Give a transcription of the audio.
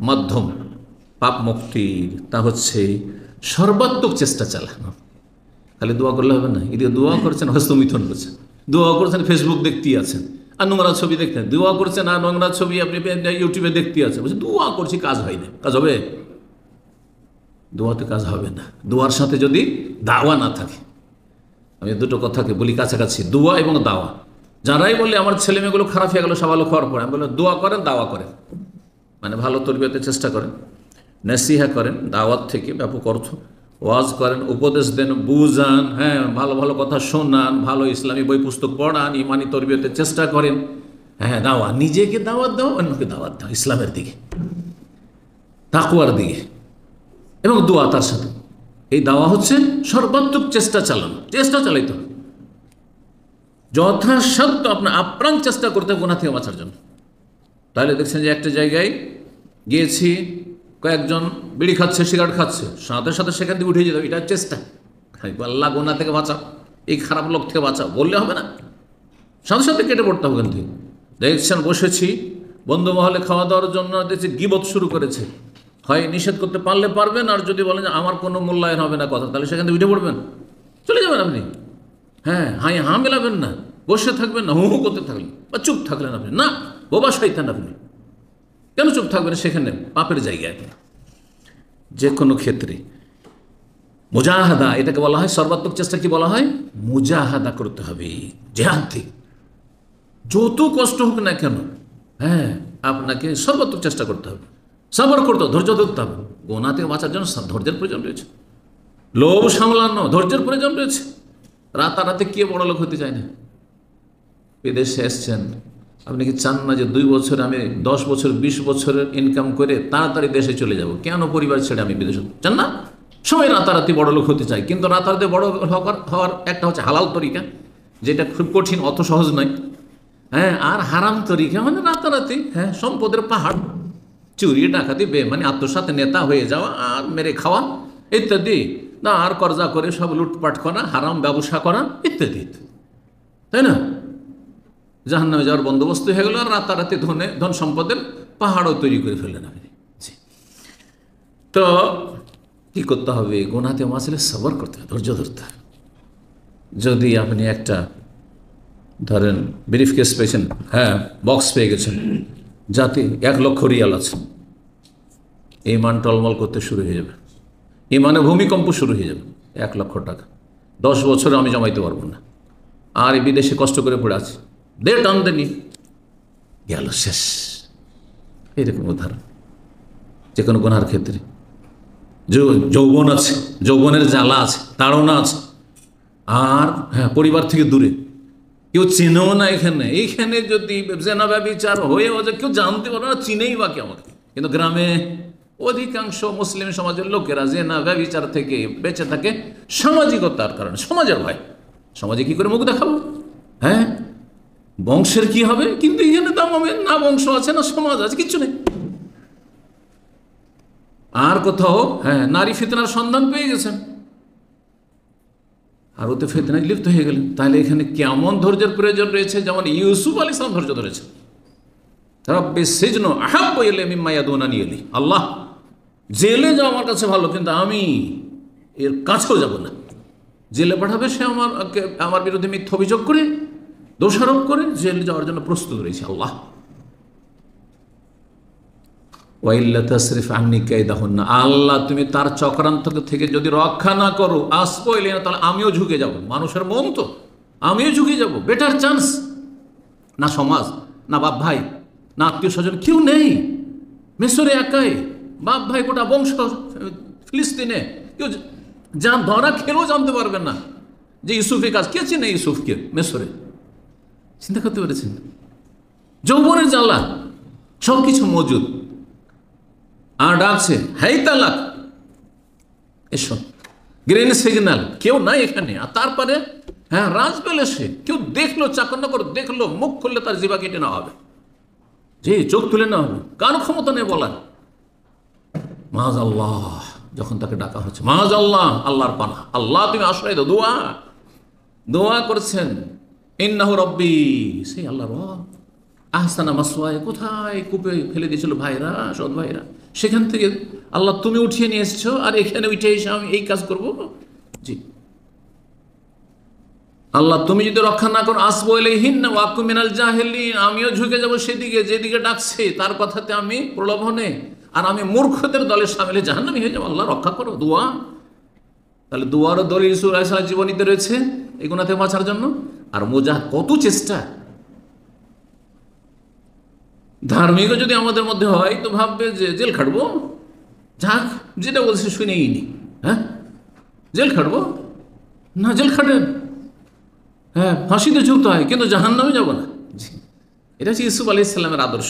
মাধ্যম পাপ মুক্তির, তা হচ্ছে সর্বাত্মক চেষ্টা চালানো। খালি দোয়া করলে হবে না। এদিকে দোয়া করছেন, হস্তমিথন করছেন, দোয়া করছেন, ফেসবুক দেখতেই আছেন, আর নোংরা ছবি দেখতেন, দোয়া করছেন আর নোংরা ছবি আপনি ইউটিউবে দেখতেই আছেন, বলছেন দোয়া করছি, কাজ হয় না। কাজ হবে? দোয়াতে কাজ হবে না, দোয়ার সাথে যদি দাওয়া না থাকে। আমি দুটো কথাকে বলি কাছাকাছি, দোয়া এবং দাওয়া। যারাই বলে আমার ছেলে মেয়েগুলো খারাপ হয়ে গেলো সবালো খাওয়ার পরে, আমি বললাম দোয়া করেন, দাওয়া করেন, মানে ভালো তরবিয়তে চেষ্টা করেন, নসিহা করেন, দাওয়াত থেকে ব্যাপক অর্থ, ওয়াজ করেন, উপদেশ দেন, বুঝান, হ্যাঁ, ভালো ভালো কথা শোনান, ভালো ইসলামী বই পুস্তক পড়ান, ইমানি তরবিয়তে চেষ্টা করেন, হ্যাঁ, দাওয়া, নিজেকে দাওয়াত দাও, অন্যকে দাওয়াত দাও ইসলামের দিকে, তাকওয়ার দিকে, এবং দোয়া তার সাথে। এই দাওয়া হচ্ছে সর্বাত্মক চেষ্টা চালানো, চেষ্টা চালাইতে হবে যথাসাধ্য, আপনার আপ্রাণ চেষ্টা করতে হবে গুনাহ থেকে বাঁচার জন্য। তাহলে দেখছেন যে একটা জায়গায় গিয়েছি, কয়েকজন বিড়ি খাচ্ছে, সিগারেট খাচ্ছে, সাথে সাথে সেখান থেকে উঠে যেতে হবে, এটা চেষ্টা। আল্লাহ গুনাহ থেকে বাঁচাও, এই খারাপ লোক থেকে বাঁচাও বললে হবে না, সাথে সাথে কেটে পড়তে হবে। কিন্তু দেখছেন বসেছি বন্ধু মহলে খাওয়া দাওয়ার জন্য, দেখছি গীবত শুরু করেছে, হয় নিষেধ করতে পারলে পারবেন, আর যদি বলেন যে আমার কোনো মূল্যায়ন হবে না কথা, তাহলে সেখান থেকে উঠে পড়বেন, চলে যাবেন আপনি। হ্যাঁ, হাই হাঁ মেলাবেন না, বসে থাকবেন না, হু হু করতে থাকলেন, বা চুপ থাকলেন আপনি, না বোবা শয়তান আপনি, কেন চুপ থাকবেন সেখানে? পাপের জায়গায়। যে কোনো ক্ষেত্রে মুজাহাদা, এটাকে বলা হয় সর্বাত্মক চেষ্টা। কি বলা হয়? মুজাহাদা করতে হবে, জেহাদ থেকে, যত কষ্ট হোক না কেন, হ্যাঁ, আপনাকে সর্বাত্মক চেষ্টা করতে হবে, সবর করতে হবে, ধৈর্য ধরতে হবে। গুনাহ থেকে বাঁচার জন্য ধৈর্যের প্রয়োজন রয়েছে, লোভ সামলানো ধৈর্যের প্রয়োজন রয়েছে। রাতারাতি কে বড় লোক হতে চায় না? বিদেশে এসছেন, আপনি কি চান না যে 2 বছর আমি 10 বছর 20 বছরের ইনকাম করে তাড়াতাড়ি দেশে চলে যাব? কেন পরিবার ছেড়ে আমি বিদেশে চান না? সবাই রাতারাতি বড় লোক হতে চায়, কিন্তু রাতারাতি বড় হওয়ার একটা হচ্ছে হালাল তরিকা, যেটা খুব কঠিন, অত সহজ নয়, হ্যাঁ, আর হারাম তরিকা মানে রাতারাতি, হ্যাঁ, সম্পদের পাহাড়, চুরি ডাকাতি, মানে আত্মসাৎ, নেতা হয়ে যাওয়া আর মেরে খাওয়া ইত্যাদি, না আর কর্জা করে সব লুটপাট করা, হারাম ব্যবসা করা ইত্যাদি, তাই না? জাহান্নামে যাওয়ার বন্দোবস্ত হয়ে গেল, আর রাতারাতি ধন সম্পদের পাহাড়ও তৈরি করে ফেললেন আপনি। তো কি করতে হবে? গুনাহতে বাঁচলে সবর করতে হবে, ধৈর্য ধরতে হবে। যদি আপনি একটা ধরেন ব্রিফকেস পেয়েছেন, হ্যাঁ, বক্স পেয়ে গেছেন, যাতে 1 লক্ষ রিয়াল আছে, ইমান টলমল করতে শুরু হয়ে যাবে, ইমানে ভূমিকম্প শুরু হয়ে যাবে। 1 লক্ষ টাকা 10 বছরে আমি জমাইতে পারবো না, আর এই বিদেশে কষ্ট করে পড়ে আছে, দে টান দেনি, গেল, শেষ। এইরকম উদাহরণ যে কোনো গুনার ক্ষেত্রে। যৌবন আছে, যৌবনের জ্বালা আছে, তাড়না আছে, আর হ্যাঁ, পরিবার থেকে দূরে, কেউ চেনেও না। এইখানে যদি জেনা ব্যভিচার হয়েও যে কেউ জানতে পারবে না, চিনেই বা কে আমাকে। কিন্তু গ্রামে অধিকাংশ মুসলিম সমাজের লোকেরা জেনা ব্যভিচার থেকে বেঁচে থাকে সামাজিকতার কারণে, সমাজের ভয়। সমাজে কি করে মুখ দেখাবো? হ্যাঁ, বংশের কি হবে? কিন্তু এখানে দাম হবে না, বংশ আছে না, সমাজ আছে, কিচ্ছু নেই। আর কোথাও হ্যাঁ, নারী ফিতনার সন্ধান পেয়ে গেছেন, আর ওতে ফিতনায় লিপ্ত হয়ে গেলেন। তাহলে এখানে কেমন ধৈর্যের প্রয়োজন রয়েছে? যেমন ইউসুফ আলাইহিস সালাম ধৈর্য ধরেছেন। রাব্বি সিজনু আহাব্বু ইলাইয়া মিম্মা ইয়াদুনানি ইলাইহি, আল্লাহ জেলে যাও আমার কাছে ভালো, কিন্তু আমি এর কাছেও যাব না। জেলে পাঠাবে সে আমার বিরুদ্ধে মিথ্যা অভিযোগ করে, দোষারোপ করে, জেলে যাওয়ার জন্য প্রস্তুত রয়েছে আল্লাহ। ওয়াইল্লা তাসরিফ আন্নি কাইদাহুন্না, আল্লাহ তুমি তার চক্রান্ত থেকে যদি রক্ষা না করো, আসবো ইলাইনা, তাহলে আমিও ঝুঁকে যাব। মানুষের মন তো, আমিও ঝুঁকে যাব। বেটার চান্স না, সমাজ না, বাপ ভাই না, আত্মীয় স্বজন কেউ নেই। মিশরে একাই, বাপ ভাই গোটা বংশ ফিলিস্তিনে, কেউ ধরা খেলেও জানতে পারবেন না যে ইউসুফের কাজ। কে চিনে ইউসুফকে মিশরে? চিন্তা করতে পেরেছেন? যৌবনের জ্বালা, সব কিছু মজুদ, আর ডাকছে হাই তালাক, এসব গ্রিন সিগন্যাল, কেউ নাই এখানে। আর তারপরে হ্যাঁ, রাজ পেলে সে, কেউ দেখলো, চাকর দেখলো, মুখ খুললে তার জিবা কেটে নেওয়া হবে, যে চোখ তুলে নেওয়া হবে, কার ক্ষমতা নেই বলার। মাআযাল্লাহ, যখন তাকে ডাকা হচ্ছে, মাআযাল্লাহ, আল্লাহর পানা, আল্লাহ তুমি আশ্রয় দাও। দোয়া করছেন, ইন্নাহু রব্বি, সেই আল্লাহ রব, আহসানা মাসওয়ায়া, কোথায় কূপে ফেলে দিয়েছিল ভাইরা, সৎ ভাইরা, সেখান থেকে আল্লাহ তুমি উঠিয়ে নিয়ে এসছো, আর এখানে উঠে এসে আমি এই কাজ করব? জি, আল্লাহ তুমি যদি রক্ষা না করো, আসবো ইলাইহিন ওয়া আকুম মিনাল জাহিলিন, আমিও ঝুঁকে যাব সেদিকে যেদিকে ডাকছে তার কথাতে আমি প্রলোভনে, আর আমি মূর্খদের দলে সামিলে জাহান্নামী হয়ে যাবো। আল্লাহ রক্ষা করো, দোয়া। তাহলে দোয়ারও দলিল রাসূল সাল্লাল্লাহু আলাইহি ওয়াসাল্লাম জীবনীতে রয়েছে এই গুনাহ থেকে বাঁচার জন্য। আর মুজাহিদ কত চেষ্টা। ধার্মিকও যদি আমাদের মধ্যে হয় তো ভাববে যে জেল খাটবো, যাক যেটা বলছে শুনেই নি। হ্যাঁ, জেল খাটবো না, জেল খাটেন, হ্যাঁ ফাঁসিতে ঝুলতে হয়, কিন্তু জাহান্নামে যাব না। এটা হচ্ছে ইউসুফ আলাইহিস সালামের আদর্শ।